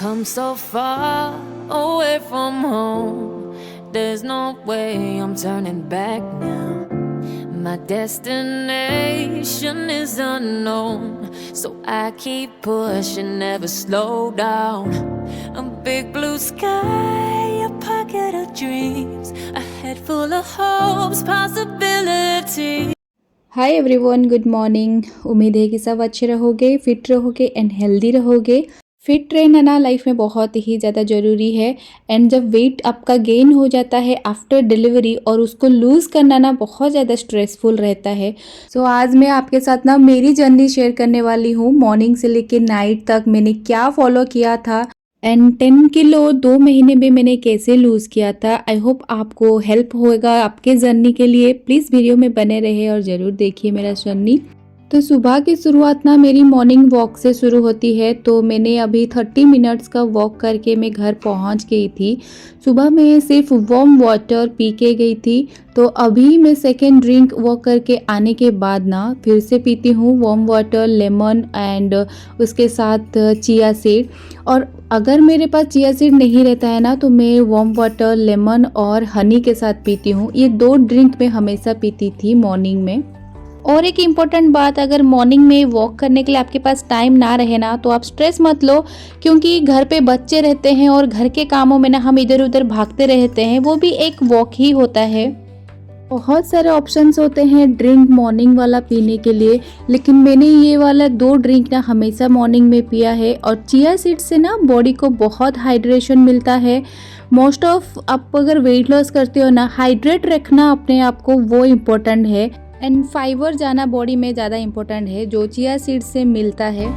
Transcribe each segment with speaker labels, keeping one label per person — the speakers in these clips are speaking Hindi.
Speaker 1: come so far away from home. There's no way I'm turning back now. My destination is unknown, so I keep pushing, never slow down. A big blue sky, a pocket of dreams, a head full of hopes, possibilities.
Speaker 2: Hi everyone, good morning. उम्मीद है कि सब अच्छे रहोगे, फिट रहोगे एंड हेल्दी रहोगे। फिट रहना ना लाइफ में बहुत ही ज़्यादा ज़रूरी है। एंड जब वेट आपका गेन हो जाता है आफ्टर डिलीवरी और उसको लूज़ करना ना बहुत ज़्यादा स्ट्रेसफुल रहता है। सो आज मैं आपके साथ ना मेरी जर्नी शेयर करने वाली हूँ। मॉर्निंग से लेके नाइट तक मैंने क्या फॉलो किया था एंड 10 किलो 2 महीने में मैंने कैसे लूज़ किया था। आई होप आपको हेल्प होगा आपके जर्नी के लिए। प्लीज़ वीडियो में बने रहे और ज़रूर देखिए मेरा जर्नी। तो सुबह की शुरुआत ना मेरी मॉर्निंग वॉक से शुरू होती है। तो मैंने अभी 30 मिनट्स का वॉक करके मैं घर पहुंच गई थी। सुबह मैं सिर्फ वार्म वाटर पी के गई थी। तो अभी मैं सेकेंड ड्रिंक वॉक करके आने के बाद ना फिर से पीती हूँ वार्म वाटर, लेमन एंड उसके साथ चिया सीड। और अगर मेरे पास चिया सीड नहीं रहता है ना तो मैं वार्म वाटर, लेमन और हनी के साथ पीती हूँ। ये 2 ड्रिंक मैं हमेशा पीती थी मॉर्निंग में। और एक इम्पॉर्टेंट बात, अगर मॉर्निंग में वॉक करने के लिए आपके पास टाइम ना रहे ना तो आप स्ट्रेस मत लो, क्योंकि घर पे बच्चे रहते हैं और घर के कामों में ना हम इधर उधर भागते रहते हैं। वो भी एक वॉक ही होता है। बहुत सारे ऑप्शंस होते हैं ड्रिंक मॉर्निंग वाला पीने के लिए, लेकिन मैंने ये वाला 2 ड्रिंक ना हमेशा मॉर्निंग में पिया है। और चिया सीड से ना बॉडी को बहुत हाइड्रेशन मिलता है। मोस्ट ऑफ आप अगर वेट लॉस करते हो ना, हाइड्रेट रखना अपने आप को वो इम्पोर्टेंट है। एंड फाइबर जाना बॉडी में ज़्यादा इम्पोर्टेंट है जो चिया सीड से मिलता है।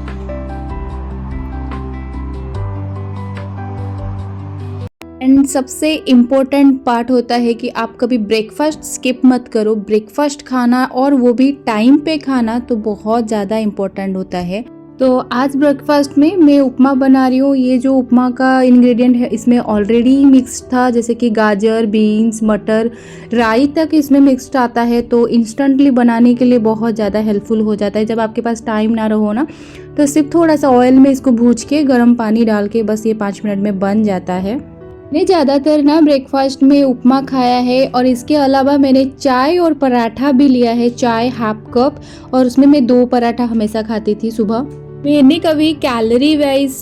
Speaker 2: एंड सबसे इम्पोर्टेंट पार्ट होता है कि आप कभी ब्रेकफास्ट स्किप मत करो। ब्रेकफास्ट खाना और वो भी टाइम पे खाना तो बहुत ज़्यादा इम्पोर्टेंट होता है। तो आज ब्रेकफास्ट में मैं उपमा बना रही हूँ। ये जो उपमा का इंग्रेडिएंट है इसमें ऑलरेडी मिक्स था, जैसे कि गाजर, बीन्स, मटर, राई तक इसमें मिक्स्ड आता है। तो इंस्टेंटली बनाने के लिए बहुत ज़्यादा हेल्पफुल हो जाता है। जब आपके पास टाइम ना रहो ना तो सिर्फ थोड़ा सा ऑयल में इसको भूज के गर्म पानी डाल के बस ये 5 मिनट में बन जाता है। मैंने ज़्यादातर ना ब्रेकफास्ट में उपमा खाया है और इसके अलावा मैंने चाय और पराठा भी लिया है। चाय हाफ कप और उसमें मैं 2 पराठा हमेशा खाती थी सुबह। मैंने कभी कैलोरी वाइज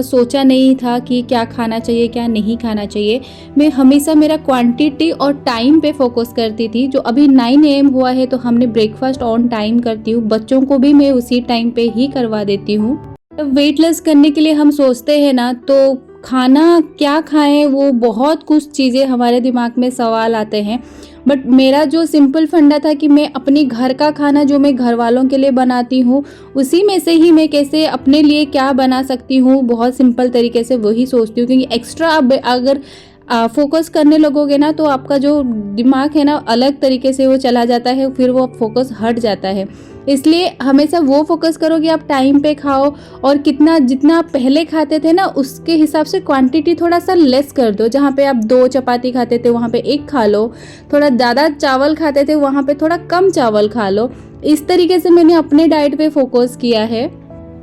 Speaker 2: सोचा नहीं था कि क्या खाना चाहिए क्या नहीं खाना चाहिए। मैं हमेशा मेरा क्वांटिटी और टाइम पे फोकस करती थी। जो अभी 9 AM हुआ है तो हमने ब्रेकफास्ट ऑन टाइम करती हूँ। बच्चों को भी मैं उसी टाइम पे ही करवा देती हूँ। वेट लॉस करने के लिए हम सोचते हैं ना तो खाना क्या खाएं, वो बहुत कुछ चीज़ें हमारे दिमाग में सवाल आते हैं। बट मेरा जो सिंपल फंडा था कि मैं अपने घर का खाना जो मैं घर वालों के लिए बनाती हूँ उसी में से ही मैं कैसे अपने लिए क्या बना सकती हूँ, बहुत सिंपल तरीके से वही सोचती हूँ। क्योंकि एक्स्ट्रा अगर फोकस करने लगोगे ना तो आपका जो दिमाग है ना अलग तरीके से वो चला जाता है, फिर वो फोकस हट जाता है। इसलिए हमेशा वो फोकस करो कि आप टाइम पे खाओ और कितना जितना आप पहले खाते थे ना उसके हिसाब से क्वांटिटी थोड़ा सा लेस कर दो। जहाँ पे आप 2 चपाती खाते थे वहाँ पे 1 खा लो, थोड़ा ज़्यादा चावल खाते थे वहाँ पे थोड़ा कम चावल खा लो। इस तरीके से मैंने अपने डाइट पे फोकस किया है।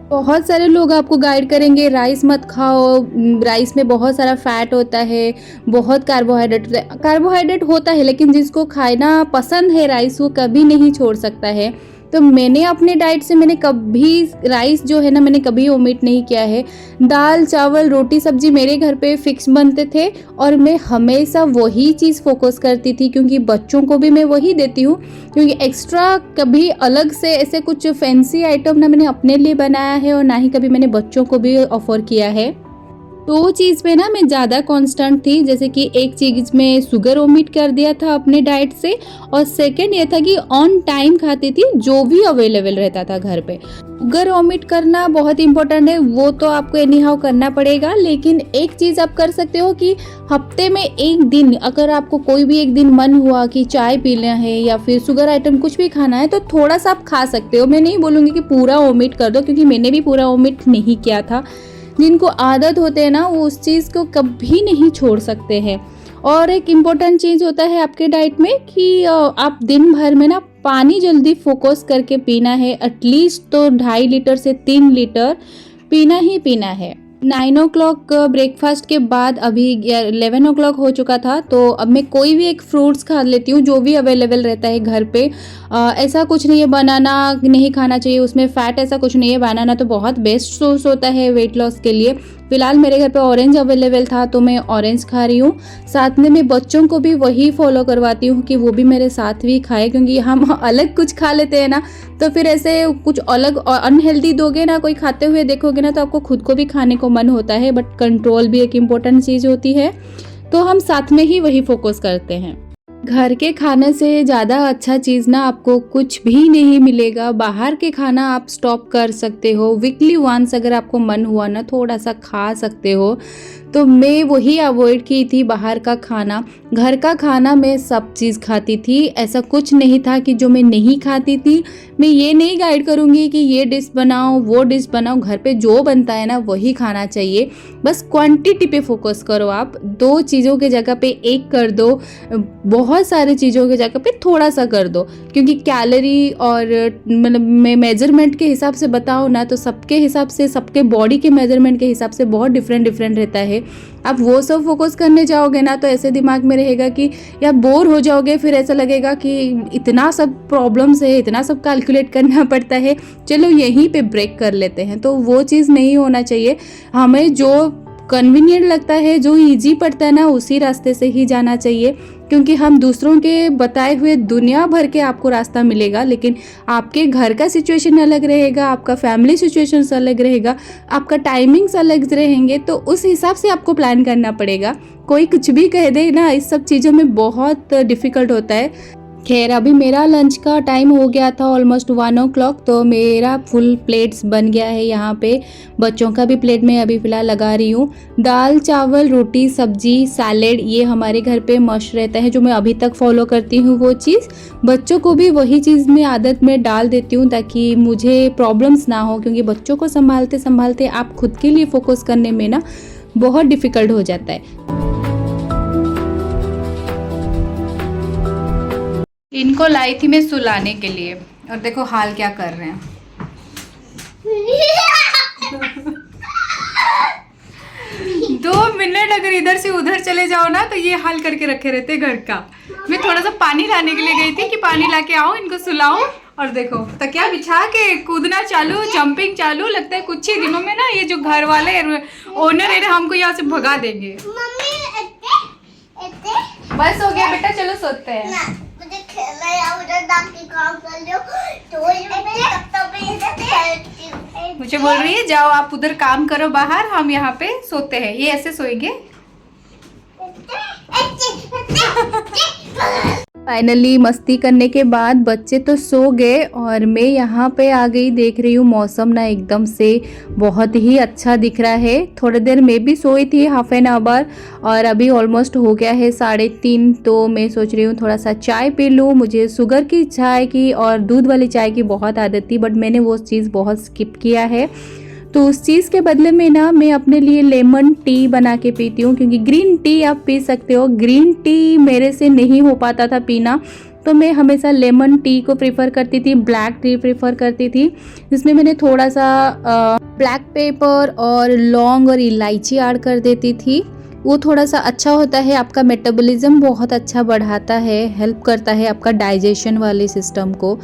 Speaker 2: बहुत सारे लोग आपको गाइड करेंगे राइस मत खाओ, राइस में बहुत सारा फैट होता है, बहुत कार्बोहाइड्रेट होता है, लेकिन जिसको खाना पसंद है राइस वो कभी नहीं छोड़ सकता है। तो मैंने अपने डाइट से मैंने कभी राइस जो है ना मैंने कभी ओमिट नहीं किया है। दाल, चावल, रोटी, सब्जी मेरे घर पे फिक्स बनते थे और मैं हमेशा वही चीज़ फोकस करती थी, क्योंकि बच्चों को भी मैं वही देती हूँ। क्योंकि एक्स्ट्रा कभी अलग से ऐसे कुछ फैंसी आइटम ना मैंने अपने लिए बनाया है और ना ही कभी मैंने बच्चों को भी ऑफर किया है। 2 चीज़ पे ना मैं ज़्यादा कांस्टेंट थी, जैसे कि एक चीज़ में शुगर ओमिट कर दिया था अपने डाइट से और सेकंड ये था कि ऑन टाइम खाती थी जो भी अवेलेबल रहता था घर पे। शुगर ओमिट करना बहुत इंपॉर्टेंट है, वो तो आपको एनी हाउ करना पड़ेगा। लेकिन एक चीज़ आप कर सकते हो कि हफ्ते में 1 दिन अगर आपको कोई भी एक दिन मन हुआ कि चाय पीना है या फिर शुगर आइटम कुछ भी खाना है तो थोड़ा सा आप खा सकते हो। मैं नहीं बोलूँगी कि पूरा ओमिट कर दो, क्योंकि मैंने भी पूरा ओमिट नहीं किया था। जिनको आदत होते हैं ना वो उस चीज़ को कभी नहीं छोड़ सकते हैं। और एक इम्पोर्टेंट चीज़ होता है आपके डाइट में कि आप दिन भर में ना पानी जल्दी फोकस करके पीना है। एटलीस्ट तो 2.5 लीटर से 3 लीटर पीना ही पीना है। 9 o'clock ब्रेकफास्ट के बाद अभी 11 o'clock हो चुका था, तो अब मैं कोई भी एक फ्रूट्स खा लेती हूँ जो भी अवेलेबल रहता है घर पे। ऐसा कुछ नहीं है, बनाना नहीं खाना चाहिए, उसमें फ़ैट ऐसा कुछ नहीं है। बनाना तो बहुत बेस्ट सोर्स होता है वेट लॉस के लिए। फ़िलहाल मेरे घर पे ऑरेंज अवेलेबल था तो मैं ऑरेंज खा रही हूँ। साथ में मैं बच्चों को भी वही फॉलो करवाती हूँ कि वो भी मेरे साथ भी खाए, क्योंकि हम अलग कुछ खा लेते हैं ना, तो फिर ऐसे कुछ अलग और अनहेल्दी दोगे ना, कोई खाते हुए देखोगे ना, तो आपको खुद को भी खाने को मन होता है, बट कंट्रोल भी एक इम्पोर्टेंट चीज़ होती है। तो हम साथ में ही वही फोकस करते हैं। घर के खाने से ज़्यादा अच्छा चीज़ ना आपको कुछ भी नहीं मिलेगा। बाहर के खाना आप स्टॉप कर सकते हो, वीकली वंस अगर आपको मन हुआ ना थोड़ा सा खा सकते हो। तो मैं वही अवॉइड की थी बाहर का खाना। घर का खाना मैं सब चीज़ खाती थी, ऐसा कुछ नहीं था कि जो मैं नहीं खाती थी। मैं ये नहीं गाइड करूँगी कि ये डिश बनाओ वो डिश बनाओ, घर पे जो बनता है ना वही खाना चाहिए। बस क्वांटिटी पे फोकस करो आप, 2 चीज़ों के जगह पे 1 कर दो, बहुत सारी चीज़ों की जगह पे थोड़ा सा कर दो, क्योंकि कैलोरी और मतलब मैं मेजरमेंट के हिसाब से बताऊँ ना तो सबके हिसाब से, सबके बॉडी के मेजरमेंट के हिसाब से बहुत डिफरेंट रहता है। आप वो सब फोकस करने जाओगे ना तो ऐसे दिमाग में रहेगा कि या बोर हो जाओगे, फिर ऐसा लगेगा कि इतना सब प्रॉब्लम्स है, इतना सब कैलकुलेट करना पड़ता है, चलो यहीं पे ब्रेक कर लेते हैं। तो वो चीज़ नहीं होना चाहिए। हमें जो कन्वीनियंट लगता है, जो इजी पड़ता है ना, उसी रास्ते से ही जाना चाहिए, क्योंकि हम दूसरों के बताए हुए दुनिया भर के आपको रास्ता मिलेगा, लेकिन आपके घर का सिचुएशन अलग रहेगा, आपका फैमिली सिचुएशन अलग रहेगा, आपका टाइमिंग्स अलग रहेंगे, तो उस हिसाब से आपको प्लान करना पड़ेगा। कोई कुछ भी कह दे ना, इस सब चीज़ों में बहुत डिफ़िकल्ट होता है। खैर अभी मेरा लंच का टाइम हो गया था ऑलमोस्ट 1 o'clock, तो मेरा फुल प्लेट्स बन गया है यहाँ पे। बच्चों का भी प्लेट में अभी फ़िलहाल लगा रही हूँ। दाल चावल रोटी सब्जी सैलेड, ये हमारे घर पे मस्ट रहता है, जो मैं अभी तक फॉलो करती हूँ वो चीज़। बच्चों को भी वही चीज़ मैं आदत में डाल देती हूँ ताकि मुझे प्रॉब्लम्स ना हो, क्योंकि बच्चों को संभालते संभालते आप खुद के लिए फोकस करने में ना बहुत डिफ़िकल्ट हो जाता है। इनको लाई थी मैं सुलाने के लिए, और देखो हाल क्या कर रहे हैं। 2 मिनट अगर इधर से उधर चले जाओ ना तो ये हाल करके रखे रहते घर का। मैं थोड़ा सा पानी लाने के लिए गई थी कि पानी ला के आओ, इनको सुलाओ, और देखो तकिया बिछा के कूदना चालू, जंपिंग चालू। लगता है कुछ ही दिनों में ना ये जो घर वाले ओनर है ना, हमको यहाँ से भगा देंगे। बस हो गया बेटा, चलो सोते हैं। मुझे बोल रही है जाओ आप उधर काम करो बाहर, हम यहाँ पे सोते हैं। ये ऐसे सोएंगे। फाइनली मस्ती करने के बाद बच्चे तो सो गए और मैं यहाँ पे आ गई। देख रही हूँ मौसम ना एकदम से बहुत ही अच्छा दिख रहा है। थोड़ी देर मैं भी सोई थी, हाफ एन आवर, और अभी ऑलमोस्ट हो गया है 3:30। तो मैं सोच रही हूँ थोड़ा सा चाय पी लूँ। मुझे शुगर की चाय की और दूध वाली चाय की बहुत आदत थी, बट मैंने वो चीज़ बहुत स्किप किया है। तो उस चीज़ के बदले में ना मैं अपने लिए लेमन टी बना के पीती हूँ, क्योंकि ग्रीन टी आप पी सकते हो, ग्रीन टी मेरे से नहीं हो पाता था पीना, तो मैं हमेशा लेमन टी को प्रीफ़र करती थी, ब्लैक टी प्रीफ़र करती थी, जिसमें मैंने थोड़ा सा ब्लैक पेपर और लौंग और इलायची ऐड कर देती थी। वो थोड़ा सा अच्छा होता है, आपका मेटाबॉलिज्म बहुत अच्छा बढ़ाता है, हेल्प करता है आपका डाइजेशन वाले सिस्टम को।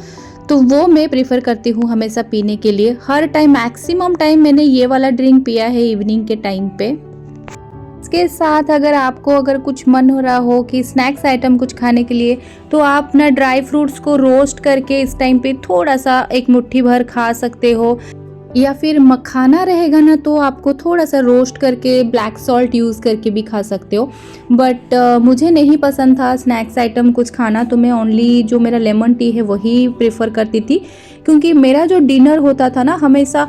Speaker 2: तो वो मैं प्रीफर करती हूँ हमेशा पीने के लिए। हर टाइम मैक्सिमम टाइम मैंने ये वाला ड्रिंक पिया है इवनिंग के टाइम पे। इसके साथ अगर कुछ मन हो रहा हो कि स्नैक्स आइटम कुछ खाने के लिए, तो आप ना ड्राई फ्रूट्स को रोस्ट करके इस टाइम पे थोड़ा सा एक मुट्ठी भर खा सकते हो, या फिर मखाना रहेगा ना तो आपको थोड़ा सा रोस्ट करके ब्लैक सॉल्ट यूज़ करके भी खा सकते हो। बट मुझे नहीं पसंद था स्नैक्स आइटम कुछ खाना, तो मैं ओनली जो मेरा लेमन टी है वही प्रेफर करती थी, क्योंकि मेरा जो डिनर होता था ना हमेशा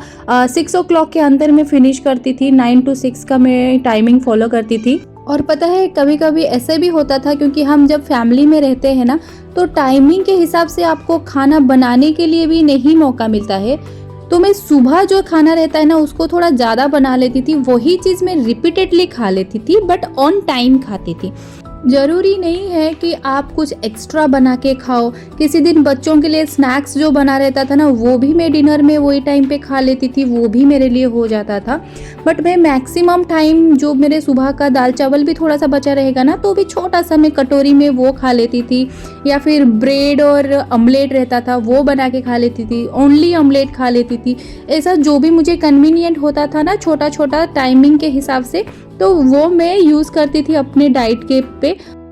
Speaker 2: 6 o'clock के अंदर मैं फिनिश करती थी। 9 to 6 का मैं टाइमिंग फॉलो करती थी। और पता है कभी कभी ऐसे भी होता था, क्योंकि हम जब फैमिली में रहते हैं ना तो टाइमिंग के हिसाब से आपको खाना बनाने के लिए भी नहीं मौका मिलता है। तो मैं सुबह जो खाना रहता है ना उसको थोड़ा ज़्यादा बना लेती थी, वही चीज़ मैं रिपीटेडली खा लेती थी, बट ऑन टाइम खाती थी। ज़रूरी नहीं है कि आप कुछ एक्स्ट्रा बना के खाओ। किसी दिन बच्चों के लिए स्नैक्स जो बना रहता था ना, वो भी मैं डिनर में वही टाइम पे खा लेती थी, वो भी मेरे लिए हो जाता था। बट मैं मैक्सिमम टाइम जो मेरे सुबह का दाल चावल भी थोड़ा सा बचा रहेगा ना, तो भी छोटा सा मैं कटोरी में वो खा लेती थी, या फिर ब्रेड और ऑमलेट रहता था वो बना के खा लेती थी, ओनली ऑमलेट खा लेती थी। ऐसा जो भी मुझे कन्वीनियंट होता था ना, छोटा छोटा टाइमिंग के हिसाब से, तो वो मैं यूज़ करती थी अपने डाइट के पे।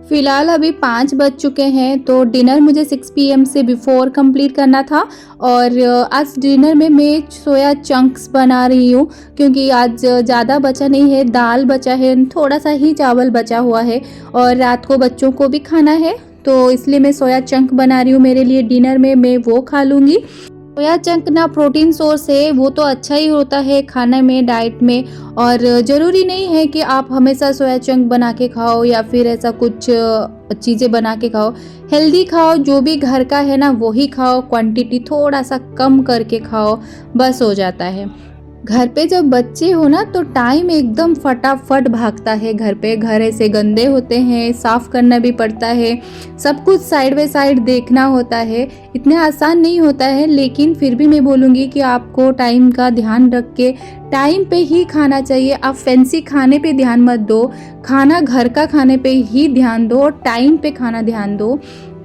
Speaker 2: फ़िलहाल अभी 5 बज चुके हैं, तो डिनर मुझे 6 PM से बिफ़ोर कंप्लीट करना था। और आज डिनर में मैं सोया चंक्स बना रही हूँ, क्योंकि आज ज़्यादा बचा नहीं है, दाल बचा है, थोड़ा सा ही चावल बचा हुआ है और रात को बच्चों को भी खाना है, तो इसलिए मैं सोया चंक बना रही हूँ मेरे लिए डिनर में, मैं वो खा लूँगी। सोया चंक ना प्रोटीन सोर्स है, वो तो अच्छा ही होता है खाने में, डाइट में। और ज़रूरी नहीं है कि आप हमेशा सोया चंक बना के खाओ या फिर ऐसा कुछ चीज़ें बना के खाओ। हेल्दी खाओ, जो भी घर का है ना वही खाओ, क्वांटिटी थोड़ा सा कम करके खाओ, बस हो जाता है। घर पे जब बच्चे हो ना, तो टाइम एकदम फटाफट भागता है घर पे। घर ऐसे गंदे होते हैं, साफ़ करना भी पड़ता है, सब कुछ साइड बाय साइड देखना होता है, इतना आसान नहीं होता है। लेकिन फिर भी मैं बोलूँगी कि आपको टाइम का ध्यान रख के टाइम पे ही खाना चाहिए। आप फैंसी खाने पे ध्यान मत दो, खाना घर का खाने पे ही ध्यान दो और टाइम पे खाना ध्यान दो।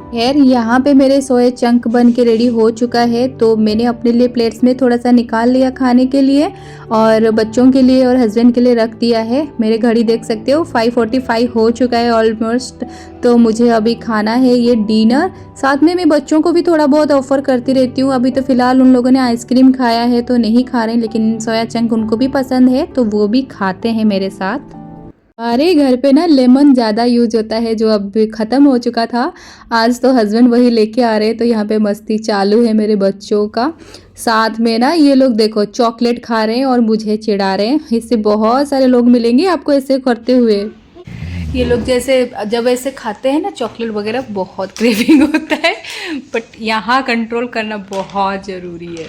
Speaker 2: खैर, यहाँ पे मेरे सोए चंक बन के रेडी हो चुका है, तो मैंने अपने लिए प्लेट्स में थोड़ा सा निकाल लिया खाने के लिए और बच्चों के लिए और हस्बैंड के लिए रख दिया है। मेरे घड़ी देख सकते हो 5:45 हो चुका है ऑलमोस्ट, तो मुझे अभी खाना है ये डिनर। साथ में मैं बच्चों को भी थोड़ा बहुत ऑफर करती रहती हूँ। अभी तो फ़िलहाल उन लोगों ने आइसक्रीम खाया है तो नहीं खा रहे हैं, लेकिन सोया चंक उनको भी पसंद है, तो वो भी खाते हैं मेरे साथ। हमारे घर पे ना लेमन ज़्यादा यूज होता है, जो अब ख़त्म हो चुका था। आज तो हस्बैंड वही लेके आ रहे हैं, तो यहाँ पे मस्ती चालू है मेरे बच्चों का। साथ में ना ये लोग देखो चॉकलेट खा रहे हैं और मुझे चिढ़ा रहे हैं। इससे बहुत सारे लोग मिलेंगे आपको ऐसे करते हुए। ये लोग जैसे जब ऐसे खाते हैं ना चॉकलेट वगैरह, बहुत क्रेविंग होता है, बट यहाँ कंट्रोल करना बहुत ज़रूरी है।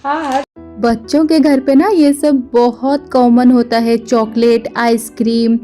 Speaker 2: हाँ, बच्चों के घर पे ना ये सब बहुत कॉमन होता है, चॉकलेट, आइसक्रीम,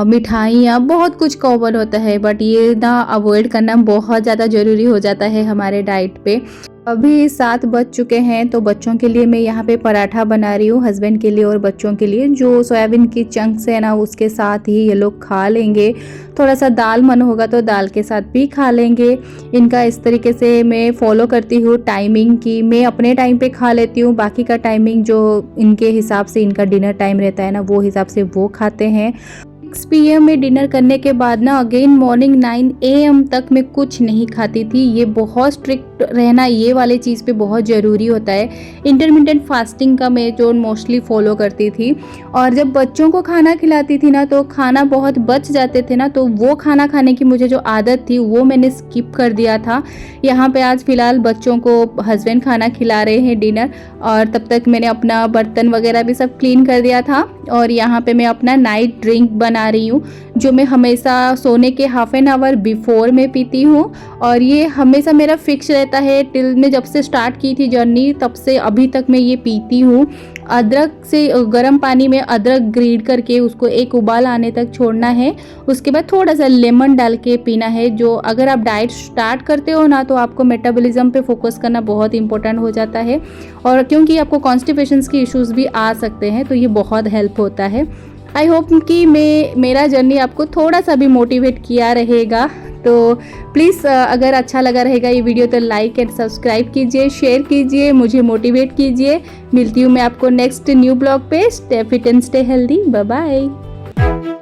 Speaker 2: मिठाइयाँ, बहुत कुछ कॉमन होता है। बट ये ना अवॉइड करना बहुत ज़्यादा ज़रूरी हो जाता है हमारे डाइट पे। अभी 7 बज चुके हैं, तो बच्चों के लिए मैं यहाँ पे पराठा बना रही हूँ, हस्बैंड के लिए और बच्चों के लिए। जो सोयाबीन की चंक्स है ना, उसके साथ ही ये लोग खा लेंगे। थोड़ा सा दाल मन होगा तो दाल के साथ भी खा लेंगे। इनका इस तरीके से मैं फॉलो करती हूँ टाइमिंग की। मैं अपने टाइम पे खा लेती हूँ, बाकी का टाइमिंग जो इनके हिसाब से इनका डिनर टाइम रहता है ना, वो हिसाब से वो खाते हैं। 6 PM में डिनर करने के बाद ना अगेन मॉर्निंग 9 AM तक मैं कुछ नहीं खाती थी। ये बहुत स्ट्रिक्ट रहना, ये वाले चीज़ पे बहुत ज़रूरी होता है। इंटरमिटेंट फास्टिंग का मैं जो मोस्टली फॉलो करती थी, और जब बच्चों को खाना खिलाती थी ना, तो खाना बहुत बच जाते थे ना, तो वो खाना खाने की मुझे जो आदत थी वो मैंने स्किप कर दिया था। यहाँ पे आज फ़िलहाल बच्चों को हस्बैंड खाना खिला रहे हैं डिनर, और तब तक मैंने अपना बर्तन वगैरह भी सब क्लीन कर दिया था। और यहाँ पे मैं अपना नाइट ड्रिंक बना रही हूँ, जो मैं हमेशा सोने के हाफ एन आवर बिफोर में पीती हूँ। और ये हमेशा मेरा फिक्स रहता है, टिल मैं जब से स्टार्ट की थी जर्नी तब से अभी तक मैं ये पीती हूँ। अदरक से गर्म पानी में अदरक ग्रीड करके उसको एक उबाल आने तक छोड़ना है, उसके बाद थोड़ा सा लेमन डाल के पीना है। जो अगर आप डाइट स्टार्ट करते हो ना, तो आपको मेटाबॉलिज्म पे फोकस करना बहुत इंपॉर्टेंट हो जाता है, और क्योंकि आपको कॉन्स्टिपेशंस की इश्यूज भी आ सकते हैं, तो ये बहुत हेल्प होता है। आई होप कि मेरा जर्नी आपको थोड़ा सा भी मोटिवेट किया रहेगा। तो प्लीज़ अगर अच्छा लगा रहेगा ये वीडियो तो लाइक एंड सब्सक्राइब कीजिए, शेयर कीजिए, मुझे मोटिवेट कीजिए। मिलती हूँ मैं आपको नेक्स्ट न्यू ब्लॉग पे। Stay fit and stay healthy. Bye bye.